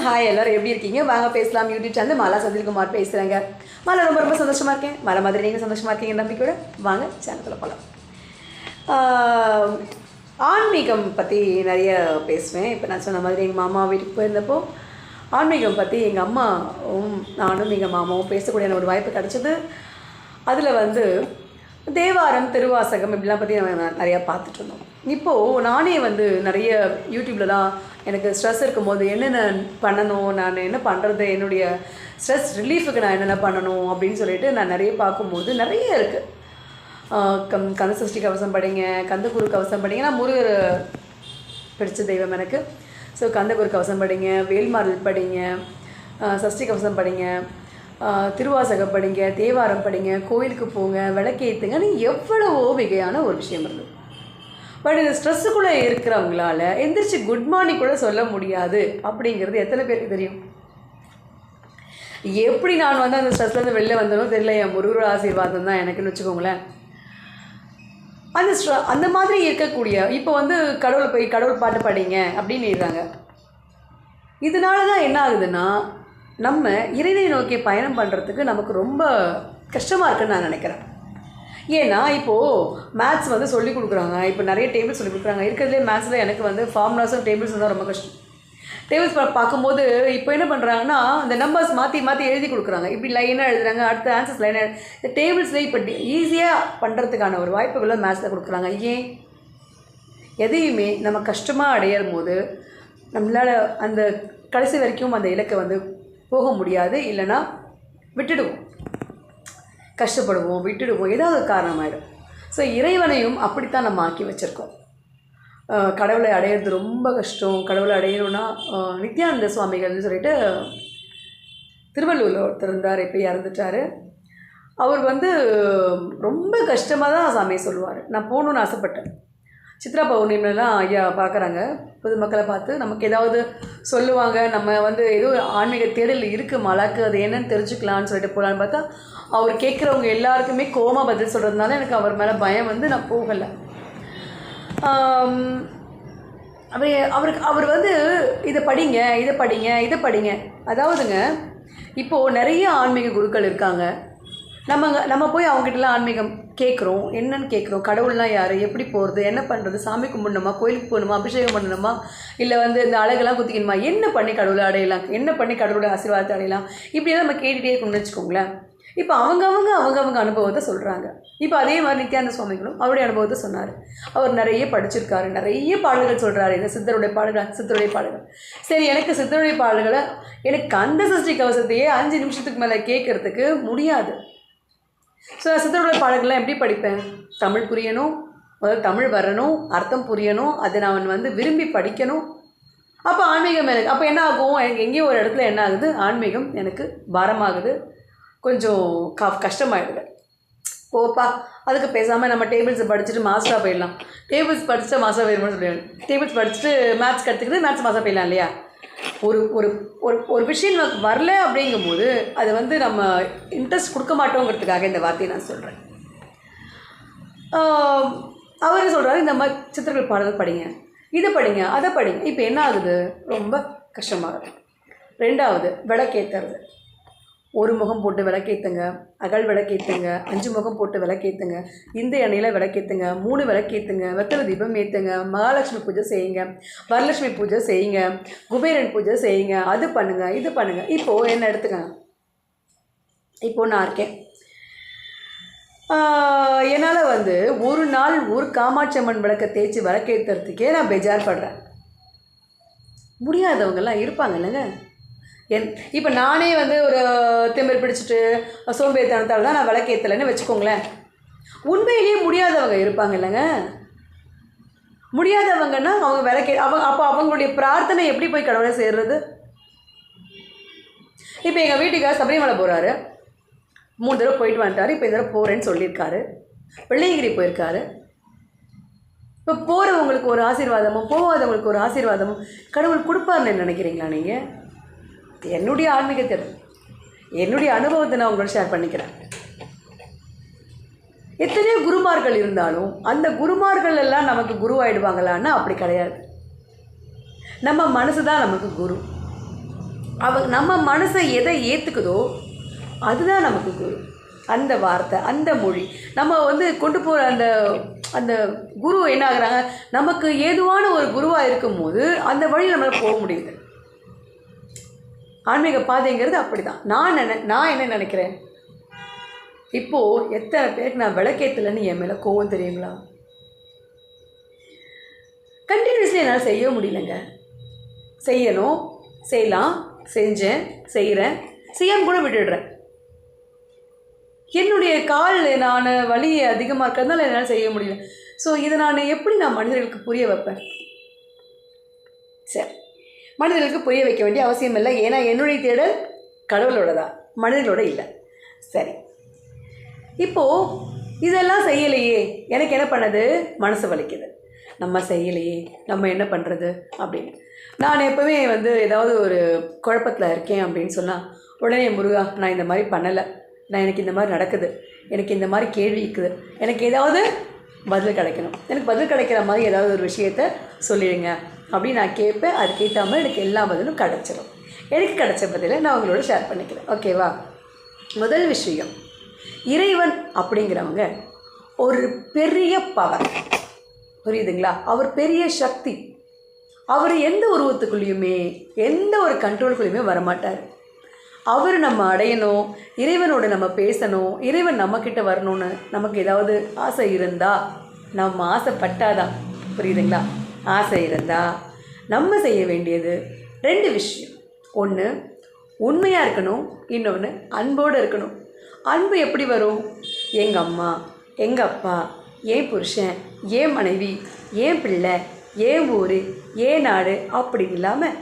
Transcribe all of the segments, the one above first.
Hi எல்லோரும் எப்படி இருக்கீங்க? வாங்க பேசலாம். யூடியூப் சேனல் மாலா செந்தில்குமார் பேசுகிறேங்க. மாலா ரொம்ப சந்தோஷமாக இருக்கேன். மாலா மாதிரி நீங்கள் சந்தோஷமாக இருக்கீங்க நம்பிக்கையோட வாங்க சேனலுக்குள்ள போகலாம். ஆன்மீகம் பற்றி நிறைய பேசுவேன். இப்போ நான் சொன்ன மாதிரி எங்கள் மாமா வீட்டுக்கு போயிருந்தப்போ ஆன்மீகம் பற்றி எங்கள் அம்மாவும் நானும் எங்கள் மாமாவும் பேசக்கூடிய ஒரு வாய்ப்பு கிடச்சிது. அதில் தேவாரம், திருவாசகம் இப்படிலாம் பற்றி நம்ம நிறையா பார்த்துட்டு இருந்தோம். இப்போது நானே நிறைய யூடியூப்லலாம் எனக்கு ஸ்ட்ரெஸ் இருக்கும்போது என்னென்ன பண்ணணும், நான் என்ன பண்ணுறது, என்னுடைய ஸ்ட்ரெஸ் ரிலீஃபுக்கு நான் என்னென்ன பண்ணணும் அப்படின்னு சொல்லிட்டு நான் நிறைய பார்க்கும்போது நிறைய இருக்குது. கந்த சஷ்டி கவசம் படிங்க, கந்தகுரு கவசம் படிங்க. நான் முருகர் பிடிச்ச தெய்வம் எனக்கு. ஸோ கந்தகுரு கவசம் படிங்க, வேல்மாறல் படிங்க, சஷ்டி கவசம் படிங்க, திருவாசகம் படிங்க, தேவாரம் படிங்க, கோயிலுக்கு போங்க, விளக்கேற்றுங்கன்னு எவ்வளவோ வகையான ஒரு விஷயம் இருந்தது. பட் இந்த ஸ்ட்ரெஸ்ஸுக்குள்ளே இருக்கிறவங்களால எந்திரிச்சு குட் மார்னிங் கூட சொல்ல முடியாது அப்படிங்கிறது எத்தனை பேருக்கு தெரியும்? எப்படி நான் அந்த ஸ்ட்ரெஸ்லேருந்து வெளில வந்தனும் தெரியல. என் முருகர் ஆசீர்வாதம் தான் எனக்குன்னு வச்சுக்கோங்களேன். அந்த மாதிரி இருக்கக்கூடிய இப்போ கடவுளை போய் கடவுள் பாட்டு படிங்க அப்படின்னு இருக்காங்க. இதனால தான் என்ன ஆகுதுன்னா, நம்ம இறைவனை நோக்கி பயணம் பண்ணுறதுக்கு நமக்கு ரொம்ப கஷ்டமாக இருக்குன்னு நான் நினைக்கிறேன். ஏன்னா இப்போது மேத்ஸ் சொல்லிக் கொடுக்குறாங்க. இப்போ நிறைய டேபிள்ஸ் சொல்லிக் கொடுக்குறாங்க. இருக்கிறதுலே மேத்ஸில் எனக்கு ஃபார்முலாஸும் டேபிள்ஸ் தான் ரொம்ப கஷ்டம். டேபிள்ஸ் பார்க்கும்போது இப்போ என்ன பண்ணுறாங்கன்னா, அந்த நம்பர்ஸ் மாற்றி மாற்றி எழுதி கொடுக்குறாங்க. இப்படி லைனாக எழுதுறாங்க, அடுத்த ஆன்சர்ஸ் லைனாக. இந்த டேபிள்ஸில் இப்போ ஈஸியாக பண்ணுறதுக்கான ஒரு வாய்ப்புகளை மேத்ஸில் கொடுக்குறாங்க. ஏன் எதையுமே நம்ம கஷ்டமாக அடையும் போது நம்மளால் அந்த கடைசி வரைக்கும் அந்த இலக்கை போக முடியாது. இல்லைன்னா விட்டுடுவோம், கஷ்டப்படுவோம், விட்டுடுவோம், ஏதாவது காரணமாயிடும். ஸோ இறைவனையும் அப்படித்தான் நம்ம ஆக்கி வச்சுருக்கோம். கடவுளை அடையிறது ரொம்ப கஷ்டம். கடவுளை அடையணும்னா நித்யானந்த சுவாமிகள்னு சொல்லிட்டு திருவள்ளூரில் ஒருத்தர் இருந்தார், இப்போ இறந்துட்டார். அவர் ரொம்ப கஷ்டமாக தான் சாமியை சொல்லுவார். நான் போகணுன்னு ஆசைப்பட்டேன். சித்ரா பௌர்ணமிலாம் ஐயா பார்க்குறாங்க, பொதுமக்களை பார்த்து நமக்கு ஏதாவது சொல்லுவாங்க. நம்ம ஏதோ ஆன்மீக தேடல் இருக்குது மலாக்கு, அது என்னன்னு தெரிஞ்சுக்கலான்னு சொல்லிட்டு போகலான்னு பார்த்தா, அவர் கேட்குறவங்க எல்லாருக்குமே கோமா பதில் சொல்கிறதுனால எனக்கு அவர் மேலே பயம் நான் போகலை. அவர் இதை படிங்க, இதை படிங்க, இதை படிங்க. அதாவதுங்க இப்போது நிறைய ஆன்மீக குருக்கள் இருக்காங்க. நம்ம போய் அவங்ககிட்டலாம் ஆன்மீகம் கேட்குறோம், என்னன்னு கேட்குறோம். கடவுள்லாம் யார், எப்படி போகிறது, என்ன பண்ணுறது, சாமி கும்பிடணுமா, கோயிலுக்கு போகணுமா, அபிஷேகம் பண்ணணுமா, இல்லை இந்த அழகெல்லாம் குத்திக்கணுமா, என்ன பண்ணி கடவுளை அடையலாம், என்ன பண்ணி கடவுளோட ஆசீர்வாதத்தை அடையலாம், இப்படியே நம்ம கேட்டுகிட்டே இருக்கணும்னு வச்சுக்கோங்களேன். இப்போ அவங்க அனுபவத்தை சொல்கிறாங்க. இப்போ அதே மாதிரி நித்யானந்த சுவாமிகளும் அவருடைய அனுபவத்தை சொன்னார். அவர் நிறைய படிச்சிருக்காரு, நிறைய பாடல்கள் சொல்கிறாரு. இந்த சித்தருடைய பாடல்கள். சரி, எனக்கு சித்தருடைய பாடல்களை எனக்கு கந்த சஷ்டி கவசத்தையே 5 நிமிஷத்துக்கு மேலே கேட்குறதுக்கு முடியாது. ஸோ சித்தருடைய பாடல்கள்லாம் எப்படி படிப்பேன்? தமிழ் புரியணும், முதல்ல தமிழ் வரணும், அர்த்தம் புரியணும், அதை நான் விரும்பி படிக்கணும். அப்போ ஆன்மீகம் எனக்கு அப்போ என்ன ஆகும்? எனக்கு எங்கேயோ ஒரு இடத்துல என்ன ஆகுது, ஆன்மீகம் எனக்கு பாரமாகுது, கொஞ்சம் கஷ்டமாயிடுது. போப்பா, அதுக்கு பேசாமல் நம்ம டேபிள்ஸை படிச்சுட்டு மாஸ்டராக போயிடலாம். டேபிள்ஸ் படிச்சுட்டு மாஸ்டராக போயிடுவோம்னு சொல்லிடுவேன். டேபிள்ஸ் படிச்சுட்டு மேத்ஸ் கற்றுக்கிட்டு மேத்ஸ் மாஸ்டராக போயிடலாம் இல்லையா? ஒரு ஒரு ஒரு விஷயம் நமக்கு வரல அப்படிங்கும்போது அது நம்ம இன்ட்ரெஸ்ட் கொடுக்க மாட்டோங்கிறதுக்காக இந்த வார்த்தையை நான் சொல்கிறேன். அவர் சொல்கிறாரு, இந்த மாதிரி சித்திரங்கள் பாடல்கள் படிங்க, இதை படிங்க, அதை படிங்க. இப்போ என்ன ஆகுது, ரொம்ப கஷ்டமாகுது. 2வது விளக்கேற்றுறது. 1 முகம் போட்டு விளக்கேற்றுங்க, அகல் விளக்கேற்றுங்க, 5 முகம் போட்டு விளக்கேற்றுங்க, இந்த எண்ணெயில் விளக்கேற்றுங்க, 3 விளக்கேற்றுங்க, வெத்தலை தீபம் ஏற்றுங்க, மகாலட்சுமி பூஜை செய்யுங்க, வரலட்சுமி பூஜை செய்யுங்க, குபேரன் பூஜை செய்யுங்க, அது பண்ணுங்கள், இது பண்ணுங்கள். இப்போது என்ன எடுத்துக்கங்க, இப்போது நான் இருக்கேன். என்னால் ஒரு நாள் ஒரு காமாட்சி அம்மன் விளக்கை தேய்ச்சி விளக்கேற்றுறதுக்கே நான் பெஜார் படுறேன். முடியாதவங்கெல்லாம் இருப்பாங்க இல்லைங்க. இப்போ நானே ஒரு திமிர் பிடிச்சிட்டு சோம்பேறித்தனத்தால் தான் நான் விளக்கேற்றலைன்னு வச்சுக்கோங்களேன். உண்மையிலேயே முடியாதவங்க இருப்பாங்க இல்லைங்க. முடியாதவங்கன்னா அவங்க அப்போ அவங்களுடைய பிரார்த்தனை எப்படி போய் கடவுளை சேர்றது? இப்போ எங்கள் வீட்டுக்கார் சபரிமலை போகிறாரு, 3 தடவை போயிட்டு வந்துட்டார். இப்போ இந்த தடவை போகிறேன்னு சொல்லியிருக்காரு. வெள்ளையங்கிரி போயிருக்காரு. இப்போ போகிறவங்களுக்கு ஒரு ஆசீர்வாதமும் போகாதவங்களுக்கு ஒரு ஆசீர்வாதமும் கடவுள் கொடுப்பாருன்னு நினைக்கிறீங்களா நீங்கள்? என்னுடைய ஆன்மீகத்தில் என்னுடைய அனுபவத்தை நான் உங்களோட ஷேர் பண்ணிக்கிறேன். எத்தனையோ குருமார்கள் இருந்தாலும் அந்த குருமார்கள் எல்லாம் நமக்கு குரு ஆகிடுவாங்களான்னா அப்படி கிடையாது. நம்ம மனசு தான் நமக்கு குரு. நம்ம மனசை எதை ஏற்றுக்குதோ அதுதான் நமக்கு குரு. அந்த வார்த்தை, அந்த மொழி நம்ம வந்து கொண்டு போகிற அந்த அந்த குரு என்ன ஆகுறாங்க, நமக்கு ஏதுவான ஒரு குருவாக இருக்கும்போது அந்த வழியில் நம்மளால் போக முடியுது. ஆன்மீக பாதைங்கிறது அப்படி தான். நான் என்ன நினைக்கிறேன், இப்போது எத்தனை பேருக்கு நான் விளக்கேற்றலைன்னு என் மேலே கோவம் தெரியுங்களா? கண்டினியூஸ்லி என்னால் செய்ய முடியலங்க. செய்யணும், செய்யலாம், செஞ்சேன், செய்கிறேன், செய்யாமல் கூட விட்டுடுறேன். என்னுடைய நான் வலி அதிகமாக இருக்கிறதுனால என்னால் செய்ய முடியல. ஸோ இதை எப்படி நான் மனிதர்களுக்கு புரிய வைப்பேன்? சரி, மனிதர்களுக்கு புரிய வைக்க வேண்டிய அவசியம் இல்லை. ஏன்னா என்னுடைய தேடல் கடவுளோட தான், மனிதர்களோட இல்லை. சரி, இப்போது இதெல்லாம் செய்யலையே, எனக்கு என்ன பண்ணது, மனசு வலிக்குது. நம்ம செய்யலையே, நம்ம என்ன பண்ணுறது அப்படின்னு. நான் எப்போவுமே ஏதாவது ஒரு குழப்பத்தில் இருக்கேன் அப்படின்னு சொன்னால் உடனே முருகா நான் இந்த மாதிரி பண்ணலை, எனக்கு இந்த மாதிரி நடக்குது, எனக்கு இந்த மாதிரி கேள்வி இருக்குது, எனக்கு ஏதாவது பதில் கிடைக்கணும், எனக்கு பதில் கிடைக்கிற மாதிரி ஏதாவது ஒரு விஷயத்த சொல்லிடுங்க அப்படின்னு நான் கேட்பேன். அதுக்கேற்ற மாதிரி எனக்கு எல்லா பதிலும் கிடச்சிடும். எனக்கு கிடைச்ச பதிலை நான் உங்களோட ஷேர் பண்ணிக்கிறேன். ஓகேவா? முதல் விஷயம், இறைவன் அப்படிங்கிறவங்க ஒரு பெரிய பவர், புரியுதுங்களா? அவர் பெரிய சக்தி. அவர் எந்த உருவத்துக்குள்ளேயுமே எந்த ஒரு கண்ட்ரோலுக்குள்ளேயுமே வரமாட்டார். அவர் நம்ம அடையணும், இறைவனோட நம்ம பேசணும், இறைவன் நம்மக்கிட்ட வரணும்னு நமக்கு ஏதாவது ஆசை இருந்தால், நம்ம ஆசைப்பட்டாதான், புரியுதுங்களா? ஆசை இருந்தால் நம்ம செய்ய வேண்டியது 2 விஷயம். ஒன்று உண்மையாக இருக்கணும், இன்னொன்று அன்போடு இருக்கணும். அன்பு எப்படி வரும்? எங்கள் அம்மா, எங்கள் அப்பா, என் புருஷன், என் மனைவி, என் பிள்ளை, என் ஊர், என் நாடு அப்படி இல்லாமல்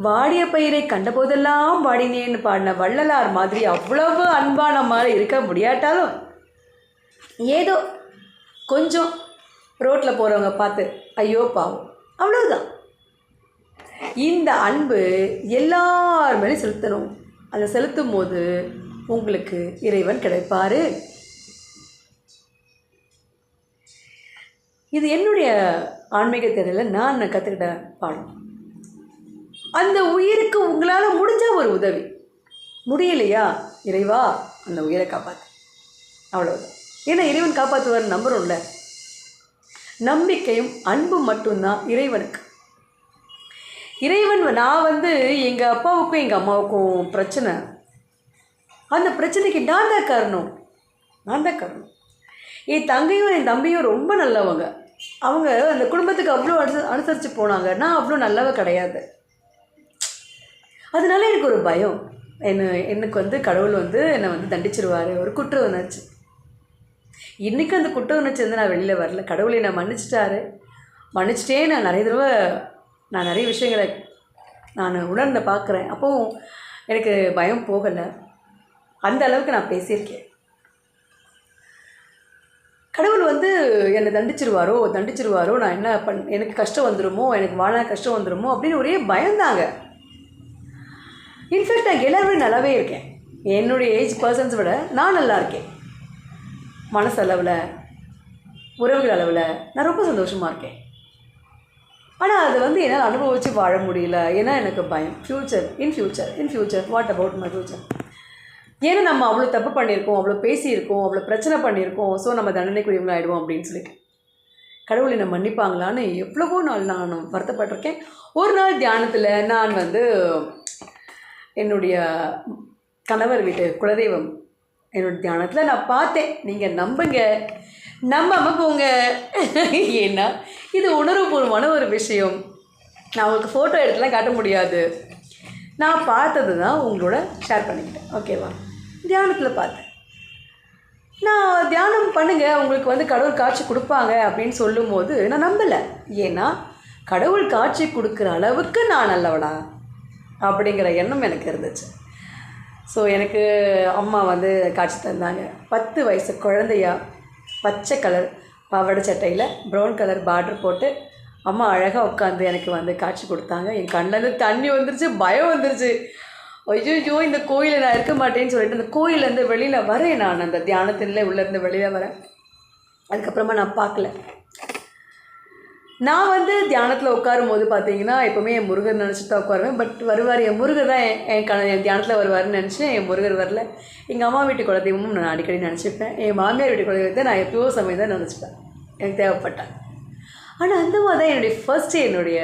வாடிய பயிரை கண்டபோதெல்லாம் வாடினேன்னு பாடின வள்ளலார் மாதிரி அவ்வளவு அன்பாக நம்மளால் இருக்க முடியாட்டாலும் ஏதோ கொஞ்சம் ரோட்டில் போகிறவங்க பார்த்து ஐயோ பாவம், அவ்வளவுதான். இந்த அன்பு எல்லார் மேலேயும் செலுத்தணும். அதை செலுத்தும் போது உங்களுக்கு இறைவன் கிடைப்பார். இது என்னுடைய ஆன்மீக தேடலில் நான் கற்றுக்கிட்ட பாடம். அந்த உயிருக்கு உங்களால் முடிஞ்ச ஒரு உதவி, முடியலையா இறைவா அந்த உயிரை காப்பாற்று, அவ்வளோதான். ஏன்னா இறைவன் காப்பாற்றுவார் நம்புகிறோம்ல. நம்பிக்கையும் அன்பும் மட்டும்தான் இறைவனுக்கு. இறைவன் நான் எங்கள் அப்பாவுக்கும் எங்கள் அம்மாவுக்கும் பிரச்சனை, அந்த பிரச்சனைக்கு நான் தான் காரணம். என் தங்கையும் என் தம்பியும் ரொம்ப நல்லவங்க. அவங்க அந்த குடும்பத்துக்கு அவ்வளோ அனுசரித்து போனாங்க. நான் அவ்வளோ நல்லவ கிடையாது. அதனால எனக்கு ஒரு பயம், எனக்கு கடவுள் என்னை தண்டிச்சிருவார், ஒரு குற்ற உணர்ச்சி. இன்றைக்கி அந்த குற்ற உணர்ச்சி நான் வெளியில் வரல. கடவுளை நான் மன்னிச்சிட்டே நான் நிறைய தடவை நிறைய விஷயங்களை நான் உணர்ந்து பார்க்குறேன். அப்போது எனக்கு பயம் போகலை. அந்த அளவுக்கு நான் பேசியிருக்கேன். கடவுள் என்னை தண்டிச்சிருவாரோ, நான் என்ன எனக்கு கஷ்டம் வந்துடுமோ, எனக்கு வாழ கஷ்டம் வந்துடுமோ அப்படின்னு ஒரே பயந்தாங்க. இன்ஃபேக்ட் நான் எல்லாருமே நல்லாவே இருக்கேன். என்னுடைய ஏஜ் பர்சன்ஸ் விட நான் நல்லா இருக்கேன். மனசளவில், உறவுகள் அளவில் நான் ரொம்ப சந்தோஷமாக இருக்கேன். ஆனால் அது என்னால் அனுபவித்து வாழ முடியல. ஏன்னா எனக்கு பயம், இன் future what about my future. ஏன்னா நம்ம அவ்வளோ தப்பு பண்ணியிருக்கோம், அவ்வளோ பேசியிருக்கோம், அவ்வளோ பிரச்சனை பண்ணியிருக்கோம். ஸோ நம்ம தண்டனைக்குரியவங்க ஆகிடுவோம் அப்படின்னு சொல்லிட்டு கடவுளை நான் மன்னிப்பாங்களான்னு எவ்வளவோ நாள் நான் வருத்தப்பட்டிருக்கேன். ஒரு நாள் தியானத்தில் நான் என்னுடைய கணவர் வீட்டு குலதெய்வம் என்னோடய தியானத்தில் நான் பார்த்தேன். நீங்கள் நம்பாமல் போங்க. ஏன்னா இது உணர்வுபூர்வமான ஒரு விஷயம். நான் உங்களுக்கு ஃபோட்டோ எடுத்துலாம் காட்ட முடியாது. நான் பார்த்தது தான் உங்களோட ஷேர் பண்ணிக்கிட்டேன். ஓகேவா? தியானத்தில் பார்த்தேன். நான் தியானம் பண்ணுங்கள், உங்களுக்கு கடவுள் காட்சி கொடுப்பாங்க அப்படின்னு சொல்லும்போது நான் நம்பலை. ஏன்னா கடவுள் காட்சி கொடுக்குற அளவுக்கு நான் நல்லவனா அப்படிங்கிற எண்ணம் எனக்கு இருந்துச்சு. ஸோ எனக்கு அம்மா காட்சி தந்தாங்க. 10 வயசு குழந்தையா பச்சை கலர் பாவாடை சட்டையில் ப்ரௌன் கலர் பார்டர் போட்டு அம்மா அழகாக உட்காந்து எனக்கு காட்சி கொடுத்தாங்க. என் கண்ணிலேருந்து தண்ணி வந்துருச்சு, பயம் வந்துருச்சு. ஐயோ இந்த கோயிலில் நான் இருக்க மாட்டேன்னு சொல்லிட்டு அந்த கோயிலேருந்து வெளியில் வரேன். நான் அந்த தியானத்திலே உள்ளேருந்து வெளியில் வரேன். அதுக்கப்புறமா நான் பார்க்கல. நான் வந்து தியானத்தில் உட்காரும்போது பார்த்தீங்கன்னா எப்போவுமே என் முருகர் நினச்சிட்டு தான் உட்காருவேன். பட் வருவார், என் முருகர் தான் என் தியானத்தில் வருவார்னு நினச்சி என் முருகர் வரல. எங்கள் அம்மா வீட்டு குலதெய்வமும் நான் அடிக்கடி நினச்சிப்பேன். என் மாமியார் வீட்டு குலதெய்வத்தை நான் எப்பயோ சமயம் தான் நினச்சிப்பேன் எனக்கு தேவைப்பட்டேன். ஆனால் அந்த மாதிரி தான் என்னுடைய ஃபர்ஸ்ட்டு என்னுடைய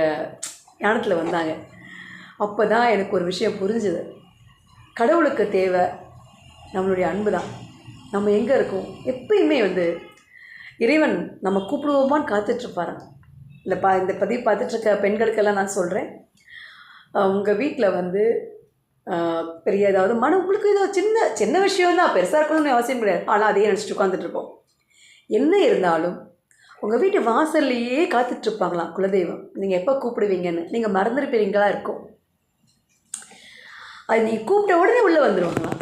தியானத்தில் வந்தாங்க. அப்போ தான் எனக்கு ஒரு விஷயம் புரிஞ்சுது. கடவுளுக்கு தேவை நம்மளுடைய அன்பு தான். நம்ம எங்கே இருக்கோம் எப்பயுமே வந்து இறைவன் நம்ம கூப்பிடுவோமான்னு காத்துட்ருப்பாரான். இந்த பதிவு பார்த்துட்ருக்க பெண்களுக்கெல்லாம் நான் சொல்கிறேன், உங்கள் வீட்டில் வந்து பெரிய ஏதாவது உங்களுக்கு ஏதோ சின்ன சின்ன விஷயம் தான், பெருசாக இருக்கணும்னு அவசியம் கிடையாது. ஆனால் அதையே நினச்சிட்டு உட்காந்துட்ருப்போம். என்ன இருந்தாலும் உங்கள் வீட்டு வாசல்லையே காத்துட்ருப்பாங்களாம் குலதெய்வம், நீங்கள் எப்போ கூப்பிடுவீங்கன்னு. நீங்கள் மறந்துருப்பீங்களா இருக்கும், அது நீங்கள் கூப்பிட்ட உடனே உள்ளே வந்துடுவாங்களாம்.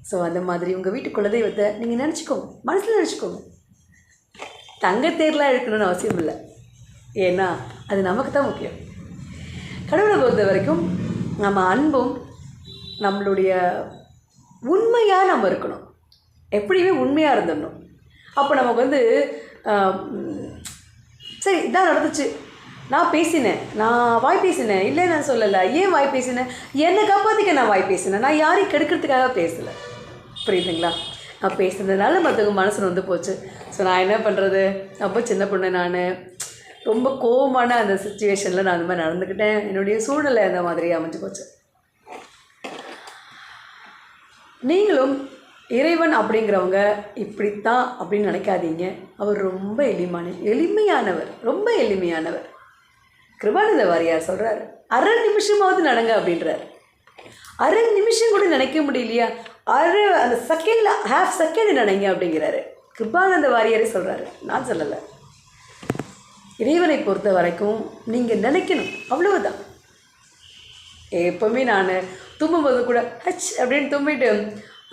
ஸோ அந்த மாதிரி உங்கள் வீட்டு குலதெய்வத்தை நீங்கள் நினச்சிக்கோங்க, மனசில் நினச்சிக்கோங்க. தங்கத்தேர்லாம் இருக்கணும்னு அவசியம் இல்லை, ஏன்னா அது நமக்கு தான் முக்கியம். கடவுளை பொறுத்த வரைக்கும் நம்ம அன்பும் நம்மளுடைய உண்மையாக நம்ம இருக்கணும், எப்படியுமே உண்மையாக இருந்துடணும். அப்போ நமக்கு வந்து சரி இதான் நடந்துச்சு, நான் பேசினேன், நான் வாய் பேசினேன், இல்லை நான் சொல்லலை, ஏன் வாய் பேசினேன், என்னை காப்பாற்றிக்க நான் வாய் பேசினேன், நான் யாரையும் கெடுக்கிறதுக்காக பேசலை. புரியுதுங்களா? நான் பேசுனதுனால மற்றவங்க மனசு வந்து போச்சு. ஸோ நான் என்ன பண்ணுறது, அப்போ சின்ன பொண்ணு, நான் ரொம்ப கோவமான அந்த சுச்சுவேஷனில் நான் அந்த மாதிரி நடந்துக்கிட்டேன். என்னுடைய சூழ்நிலை அந்த மாதிரி அமைஞ்சு போச்சு. நீங்களும் இறைவன் அப்படிங்கிறவங்க இப்படித்தான் அப்படின்னு நினைக்காதீங்க. அவர் ரொம்ப எளிமையானவர், ரொம்ப எளிமையானவர். கிருபானந்த வாரியார் சொல்கிறார், அரை நிமிஷமாவது நடங்க அப்படின்றார். அரை நிமிஷம் கூட நினைக்க முடியலையா, அந்த செகண்டில் ஹாஃப் செகண்ட் நினைங்க அப்படிங்கிறாரு. கிருபானந்த வாரியாரே சொல்கிறாரு, நான் சொல்லலை. இறைவனை பொறுத்த வரைக்கும் நீங்கள் நினைக்கணும், அவ்வளவுதான். எப்போவுமே நான் தும்பும்போது கூட ஹச் அப்படின்னு தும்பிட்டு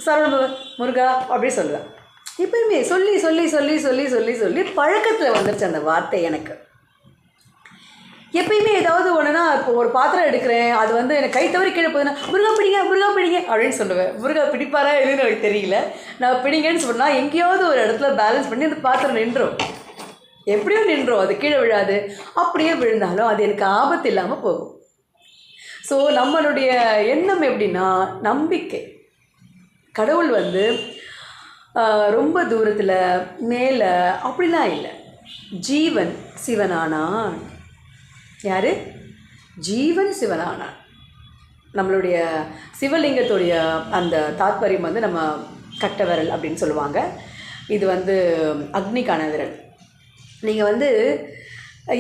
சரவண முருகா அப்படி சொல்லுவேன். எப்பயுமே சொல்லி சொல்லி சொல்லி சொல்லி சொல்லி சொல்லி பழக்கத்தில் வந்துருச்சு அந்த வார்த்தை எனக்கு. எப்பயுமே ஏதாவது ஒன்றுனா, இப்போ ஒரு பாத்திரம் எடுக்கிறேன், அது வந்து எனக்கு கை தவறி கீழே போகுதுன்னா முருகா பிடிங்க முருகா பிடிங்க அப்படின்னு சொல்லுவேன். முருகா பிடிப்பாரா எதுன்னு எனக்கு தெரியல, நான் பிடிங்கன்னு சொன்னால் எங்கேயாவது ஒரு இடத்துல பேலன்ஸ் பண்ணி அந்த பாத்திரம் நின்றோம், எப்படியோ நின்றோம், அது கீழே விழாது. அப்படியே விழுந்தாலும் அது எனக்கு ஆபத்து இல்லாமல் போகும். ஸோ நம்மளுடைய எண்ணம் எப்படின்னா நம்பிக்கை. கடவுள் வந்து ரொம்ப தூரத்தில் மேலே அப்படிலாம் இல்லை. ஜீவன் சிவனானான். யார்? ஜீவன் சிவனானான். நம்மளுடைய சிவலிங்கத்துடைய அந்த தாத்பரியம் வந்து நம்ம கட்ட விரல் அப்படின்னு சொல்லுவாங்க. இது வந்து அக்னிக்கான விரல். நீங்கள் வந்து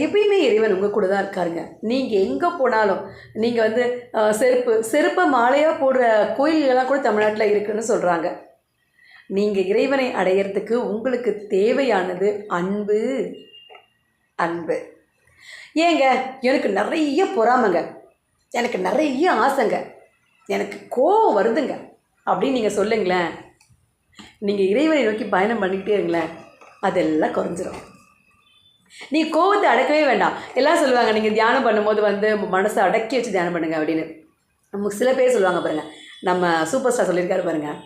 எப்பயுமே இறைவன் உங்கள் கூட தான் இருக்காருங்க. நீங்கள் எங்கே போனாலும் நீங்கள் வந்து செருப்பை மாலையாக போடுற கோயில்களெல்லாம் கூட தமிழ்நாட்டில் இருக்குதுன்னு சொல்கிறாங்க. நீங்கள் இறைவனை அடையிறதுக்கு உங்களுக்கு தேவையானது அன்பு. அன்பு ஏங்க, எனக்கு நிறைய பொறாமைங்க, எனக்கு நிறைய ஆசைங்க, எனக்கு கோவம் வருதுங்க அப்படின்னு நீங்கள் சொல்லுங்களேன். நீங்கள் இறைவனை நோக்கி பயணம் பண்ணிக்கிட்டே இருங்களேன், அதெல்லாம் குறைஞ்சிரும். நீ கோவத்தை அடக்கவே வேண்டாம். எல்லாம் சொல்லுவாங்க, நீங்கள் தியானம் பண்ணும்போது வந்து மனசை அடக்கி வச்சு தியானம் பண்ணுங்க அப்படின்னு. நம்ம சில பேர் சொல்லுவாங்க பாருங்கள், நம்ம சூப்பர் ஸ்டார் சொல்லியிருக்காரு பாருங்கள்,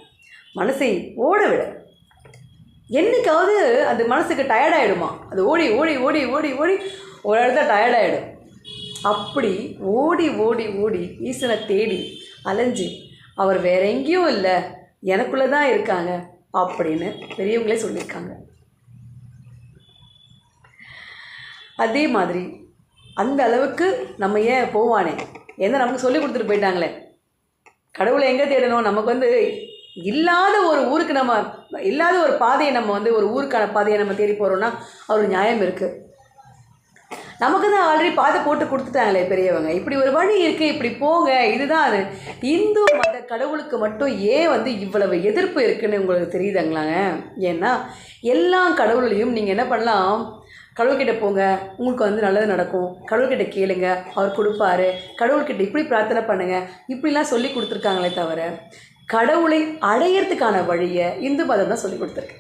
மனசை ஓட விட. என்னைக்காவது அது மனசுக்கு டயர்டாகிடுமா, அது ஓடி ஓடி ஓடி ஓடி ஓடி ஒரு இடத்துல டயர்டாகிடும். அப்படி ஓடி ஓடி ஓடி ஈசனை தேடி அலைஞ்சு அவர் வேற எங்கேயும் இல்லை எனக்குள்ளே தான் இருக்காங்க அப்படின்னு பெரியவங்களே சொல்லியிருக்காங்க. அதே மாதிரி அந்த அளவுக்கு நம்ம ஏன் போவானே, ஏன்னா நமக்கு சொல்லி கொடுத்துட்டு போயிட்டாங்களே. கடவுளை எங்கே தேடணும், நமக்கு வந்து இல்லாத ஒரு ஊருக்கு நம்ம இல்லாத ஒரு பாதையை நம்ம வந்து ஒரு ஊருக்கான பாதையை நம்ம தேடி போகிறோன்னா அவர் நியாயம் இருக்குது. நமக்கு தான் ஆல்ரெடி பாதை போட்டு கொடுத்துட்டாங்களே பெரியவங்க, இப்படி ஒரு வழி இருக்குது, இப்படி போங்க, இதுதான் அது. இந்து மத கடவுளுக்கு மட்டும் ஏன் வந்து இவ்வளவு எதிர்ப்பு இருக்குதுன்னு உங்களுக்கு தெரியுதுங்களாங்க? ஏன்னா எல்லா கடவுளையும் நீங்கள் என்ன பண்ணலாம், கடவுள்கிட்ட போங்க, உங்களுக்கு வந்து நல்லது நடக்கும், கடவுள்கிட்ட கேளுங்க, அவர் கொடுப்பாரு, கடவுள்கிட்ட இப்படி பிரார்த்தனை பண்ணுங்கள், இப்படிலாம் சொல்லி கொடுத்துருக்காங்களே தவிர கடவுளை அடையிறதுக்கான வழியை இந்து மதம் தான் சொல்லி கொடுத்துருக்கு.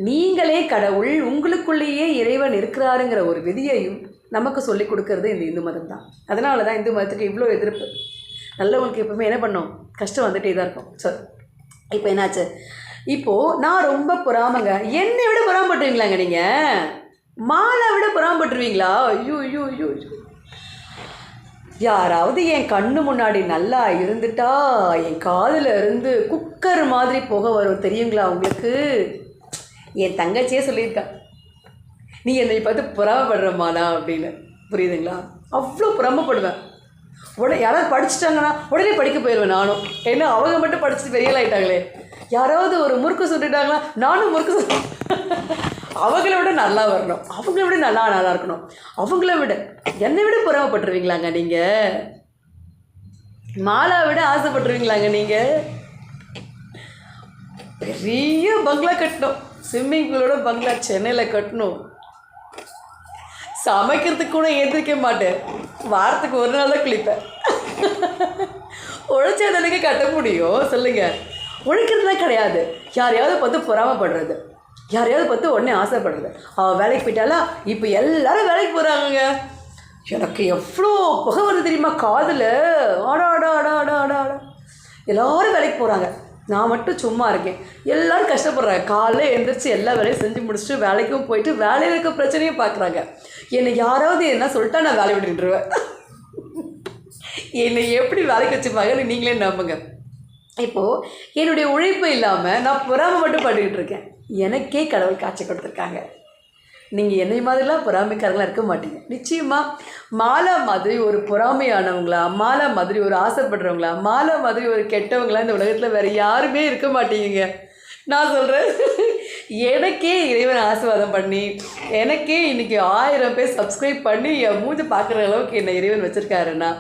நீங்களே கடவுள், உங்களுக்குள்ளேயே இறைவன் இருக்கிறாருங்கிற ஒரு விதியையும் நமக்கு சொல்லி கொடுக்கறது இந்த இந்து மதம் தான். அதனால தான் இந்து மதத்துக்கு இவ்வளோ எதிர்ப்பு. நல்லவங்களுக்கு எப்பவுமே என்ன பண்ணோம், கஷ்டம் வந்துகிட்டே தான் இருக்கும். சார் இப்போ என்னாச்சு, இப்போது நான் ரொம்ப பொறாமங்க, என்னை விட பொறாமப்பட்டுவீங்களாங்க நீங்கள்? மாலை விட பொறாமப்பட்டுருவீங்களா? ஐயோ ஐயோ ஐயோ ஐயோ! யாராவது என் கண்ணு முன்னாடி நல்லா இருந்துட்டா என் காதில் இருந்து குக்கர் மாதிரி புகை வரும் தெரியுங்களா உங்களுக்கு? என் தங்கச்சியே சொல்லியிருக்கா, நீ என்னை பார்த்து பொறாமப்படுறமானா அப்படின்னு. புரியுதுங்களா? அவ்வளோ பொறாமப்படுவேன். உடனே யாராவது படிச்சுட்டாங்கன்னா உடனே படிக்க போயிடுவேன் நானும். ஏன்னா அவங்க மட்டும் படிச்சுட்டு பெரியல் ஆகிட்டாங்களே. யாராவது ஒரு முறுக்கு சுட்டுட்டாங்களா நானும் முறுக்கு சுட்டு அவங்கள விட நல்லா வரணும், அவங்கள விட நல்லா இருக்கணும், அவங்கள விட என்னை விட பொறாமப்பட்டுருவீங்களாங்க நீங்கள்? மாலா விட ஆசைப்பட்டுருவீங்களாங்க நீங்கள்? பெரிய பங்களா கட்டணும், ஸ்விம்மிங் பூலோட பங்களா சென்னையில் கட்டணும். சமைக்கிறதுக்கு கூட ஏந்திரிக்க மாட்டேன், வாரத்துக்கு ஒரு நாள் தான் குளிப்பேன். உழைச்சதுக்கு கட்ட முடியும் சொல்லுங்கள்? உழைக்கிறதுலாம் கிடையாது. யாரையாவது பார்த்து பொறாமப்படுறது, யாரையாவது பார்த்து உடனே ஆசைப்படுறது. அவள் வேலைக்கு போயிட்டாலா, இப்போ எல்லாரும் வேலைக்கு போகிறாங்க. எனக்கு எவ்வளோ புகை வருது தெரியுமா காதில்? ஆடா ஆடா ஆடா ஆடா ஆடா ஆடா எல்லோரும் வேலைக்கு போகிறாங்க, நான் மட்டும் சும்மா இருக்கேன். எல்லோரும் கஷ்டப்படுறாங்க. காலையில் எழுந்திரிச்சு எல்லா வேலையும் செஞ்சு முடிச்சுட்டு வேலைக்கும் போயிட்டு வேலையில் இருக்க பிரச்சனையும் பார்க்குறாங்க. என்னை யாராவது என்ன சொல்லிட்டா நான் வேலையை விட்டுருவேன். என்னை எப்படி வேலைக்கு வச்சுப்பாங்கன்னு நீங்களே நம்புங்க. இப்போது என்னுடைய உழைப்பு இல்லாமல் நான் பொறாமை மட்டும் பண்ணிக்கிட்டு இருக்கேன். எனக்கே கடவுள் காட்சி கொடுத்துருக்காங்க. நீங்கள் என்னை மாதிரிலாம் பொறாமைக்காரங்களாக இருக்க மாட்டீங்க நிச்சயமாக. மாலா மாதிரி ஒரு பொறாமையானவங்களா, மாலா மாதிரி ஒரு ஆசைப்படுறவங்களா, மாலா மாதிரி ஒரு கெட்டவங்களா இந்த உலகத்தில் வேறு யாருமே இருக்க மாட்டீங்க. நான் சொல்கிறேன், எனக்கே இறைவன் ஆசீர்வாதம் பண்ணி எனக்கே இன்றைக்கி 1000 பேர் சப்ஸ்கிரைப் பண்ணி என் மூஞ்சி பார்க்குற அளவுக்கு என்னை இறைவன் வச்சுருக்காருன்னா,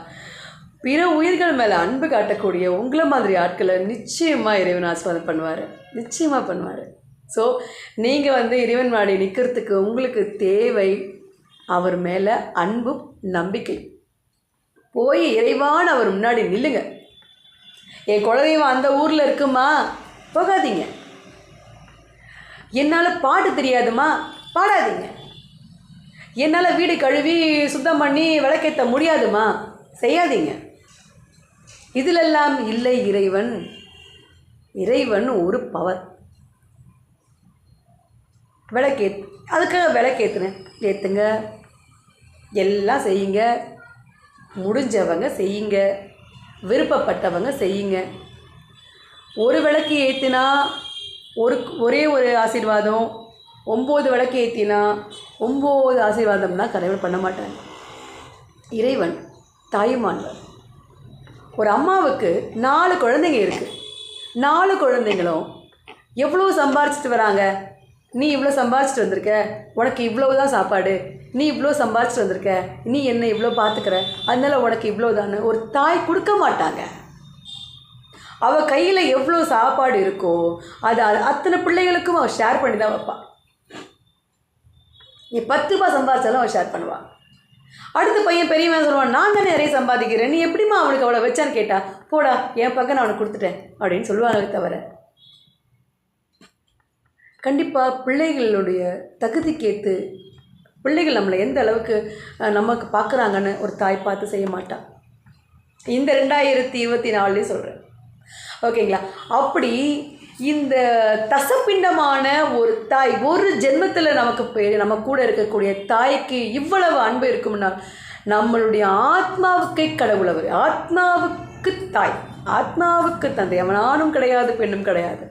பிற உயிர்கள் மேலே அன்பு காட்டக்கூடிய உங்களை மாதிரி ஆட்களை நிச்சயமாக இறைவன் ஆசீர்வாதம் பண்ணுவார், நிச்சயமாக பண்ணுவார். ஸோ நீங்கள் இறைவன் மாடி நிற்கிறதுக்கு உங்களுக்கு தேவை அவர் மேலே அன்பும் நம்பிக்கை. போய் இறைவான அவர் முன்னாடி நில்லுங்க. என் குலதெய்வம் அந்த ஊரில் இருக்குமா, போகாதீங்க. என்னால் பாட்டு தெரியாதுமா, பாடாதீங்க. என்னால் வீடு கழுவி சுத்தம் பண்ணி விளக்கேற்ற முடியாதுமா, செய்யாதீங்க. இதிலெல்லாம் இல்லை இறைவன். இறைவன் ஒரு பவர். அதுக்காக விளக்கேற்றுனேன், ஏற்றுங்க, எல்லாம் செய்யுங்க, முடிஞ்சவங்க செய்யுங்க, விருப்பப்பட்டவங்க செய்யுங்க. ஒரு விளக்கு ஏற்றினா ஒரே ஒரு ஆசீர்வாதம், 9 விளக்கு ஏற்றினா 9 ஆசீர்வாதம்னா கடவுள் பண்ண மாட்டாங்க. இறைவன் தாயுமானவர். ஒரு அம்மாவுக்கு 4 குழந்தைங்க இருக்குது. 4 குழந்தைங்களும் எவ்வளோ சம்பாரிச்சிட்டு வராங்க? நீ இவ்வளோ சம்பாரிச்சிட்டு வந்திருக்க, உனக்கு இவ்வளவு தான் சாப்பாடு, நீ இவ்வளோ சம்பாரிச்சிட்டு வந்திருக்க, நீ என்ன இவ்வளோ பார்த்துக்கிற, அதனால உனக்கு இவ்வளோ தானே ஒரு தாய் கொடுக்க மாட்டாங்க. அவள் கையில் எவ்வளோ சாப்பாடு இருக்கோ அது அத்தனை பிள்ளைகளுக்கும் அவள் ஷேர் பண்ணி தான் வைப்பாள். நீ 10 ரூபா சம்பாதிச்சாலும் அவள் ஷேர் பண்ணுவாள். அடுத்த பையன் பெரியவன் சொல்லுவான், நான் தானே நிறைய சம்பாதிக்கிறேன், நீ எப்படிமா அவனுக்கு அவ்வளோ வச்சான்னு கேட்டா, போடா என் பக்கம் நான் அவனுக்கு கொடுத்துட்டேன் அப்படின்னு சொல்லுவாங்களே தவிர, கண்டிப்பாக பிள்ளைகளுடைய தகுதிக்கேற்று பிள்ளைகள் நம்மளை எந்த அளவுக்கு நமக்கு பார்க்குறாங்கன்னு ஒரு தாய் பார்த்து செய்ய மாட்டாள். இந்த 2024 சொல்கிறேன், ஓகேங்களா? அப்படி இந்த தசப்பிண்டமான ஒரு தாய், ஒரு ஜென்மத்தில் நம்ம கூட இருக்கக்கூடிய தாய்க்கு இவ்வளவு அன்பு இருக்கும்னா, நம்மளுடைய ஆத்மாவுக்கே கடவுள் அவர். ஆத்மாவுக்கு தாய், ஆத்மாவுக்கு தந்தை. அவன் ஆணும் கிடையாது, பெண்ணும் கிடையாது.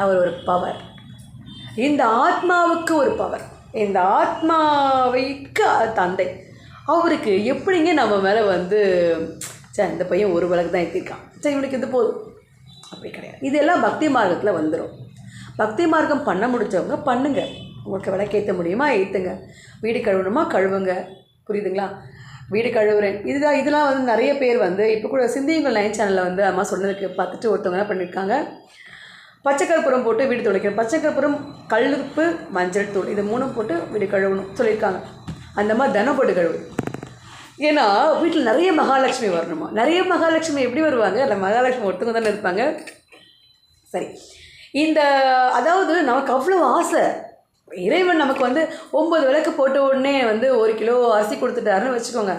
அவர் ஒரு பவர். இந்த ஆத்மாவுக்கு ஒரு பவர், இந்த ஆத்மாவைக்கு தந்தை. அவருக்கு எப்படிங்க நம்ம மேலே சரி இந்த பையன் ஒரு விளக்கு தான் ஏற்றிருக்கான், சரி இவனுக்கு இது போதும், அப்படி கிடையாது. இதெல்லாம் பக்தி மார்க்கத்தில் வந்துடும். பக்தி மார்க்கம் பண்ண முடிஞ்சவங்க பண்ணுங்க. உங்களுக்கு விளக்கேற்ற முடியுமா ஏற்றுங்க, வீடு கழுவணுமா கழுவுங்க. புரியுதுங்களா? வீடு கழுவுறேன் இதெல்லாம் நிறைய பேர் இப்போ கூட சிந்தியுங்கள் 9 சேனலில் அம்மா சொன்னதுக்கு பார்த்துட்டு ஒருத்தவங்க என்ன பண்ணியிருக்காங்க, பச்சைக்கற்பூரம் போட்டு வீடு துடைக்கணும், பச்சைக்கற்பூரம், கல்லுப்பு, மஞ்சள் தூள், இது 3 போட்டு வீடு கழுவணும் சொல்லியிருக்காங்க. அந்த மாதிரி தினம் போட்டு கழுவு. ஏன்னா வீட்டில் நிறைய மகாலட்சுமி வரணுமா. நிறைய மகாலட்சுமி எப்படி வருவாங்க? இல்லை, மகாலட்சுமி ஒருத்தவங்க தானே இருப்பாங்க. சரி, அதாவது நமக்கு அவ்வளோ ஆசை. இறைவன் நமக்கு 9 விளக்கு போட்ட உடனே 1 கிலோ அரிசி கொடுத்துட்டாருன்னு வச்சுக்கோங்க,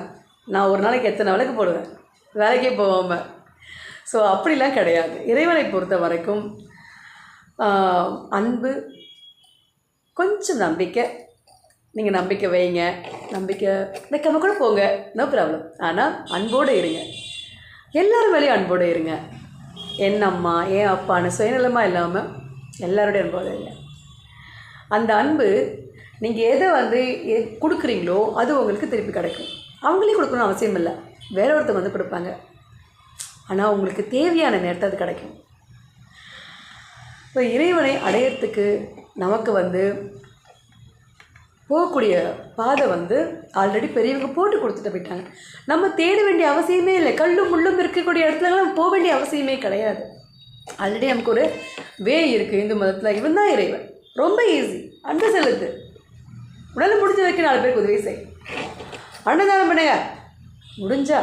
நான் ஒரு நாளைக்கு எத்தனை விளக்கு போடுவேன் வேலைக்கே போகாமல். ஸோ அப்படிலாம் கிடையாது. இறைவனை பொறுத்த வரைக்கும் அன்பு, கொஞ்சம் நம்பிக்கை, நீங்கள் நம்பிக்கை வைங்க, நம்பிக்கை வைக்காம கூட போங்க, நோ ப்ராப்ளம். ஆனால் அன்போடு இருங்க, எல்லோரும் மேலேயும் அன்போடு இருங்க. என் அம்மா என் அப்பான்னு சுயநலமாக இல்லாமல் எல்லாரோடையும் அன்போடு இருங்க. அந்த அன்பு நீங்கள் எதை வந்து கொடுக்குறீங்களோ அது உங்களுக்கு திருப்பி கிடைக்கும். அவங்களே கொடுக்கணும்னு அவசியம் இல்லை, வேற ஒருத்தவங்க வந்து கொடுப்பாங்க. ஆனால் உங்களுக்கு தேவையான நேரத்தை அது கிடைக்கும். இப்போ இறைவனை அடையிறதுக்கு நமக்கு வந்து போகக்கூடிய பாதை வந்து ஆல்ரெடி பெரியவங்க போட்டு கொடுத்துட்டு போயிட்டாங்க. நம்ம தேட வேண்டிய அவசியமே இல்லை. கல்லும் முள்ளும் இருக்கக்கூடிய இடத்துலலாம் போக வேண்டிய அவசியமே கிடையாது. ஆல்ரெடி நமக்கு ஒரு வே இருக்குது. இந்து மதத்தில் இவன் தான் இறைவன், ரொம்ப ஈஸி. அன்பு செலுத்து, உடலை முடிஞ்ச வரைக்கும் 4 பேருக்கு உதவி செய், அன்னதானம் பண்ணுங்க, முடிஞ்சா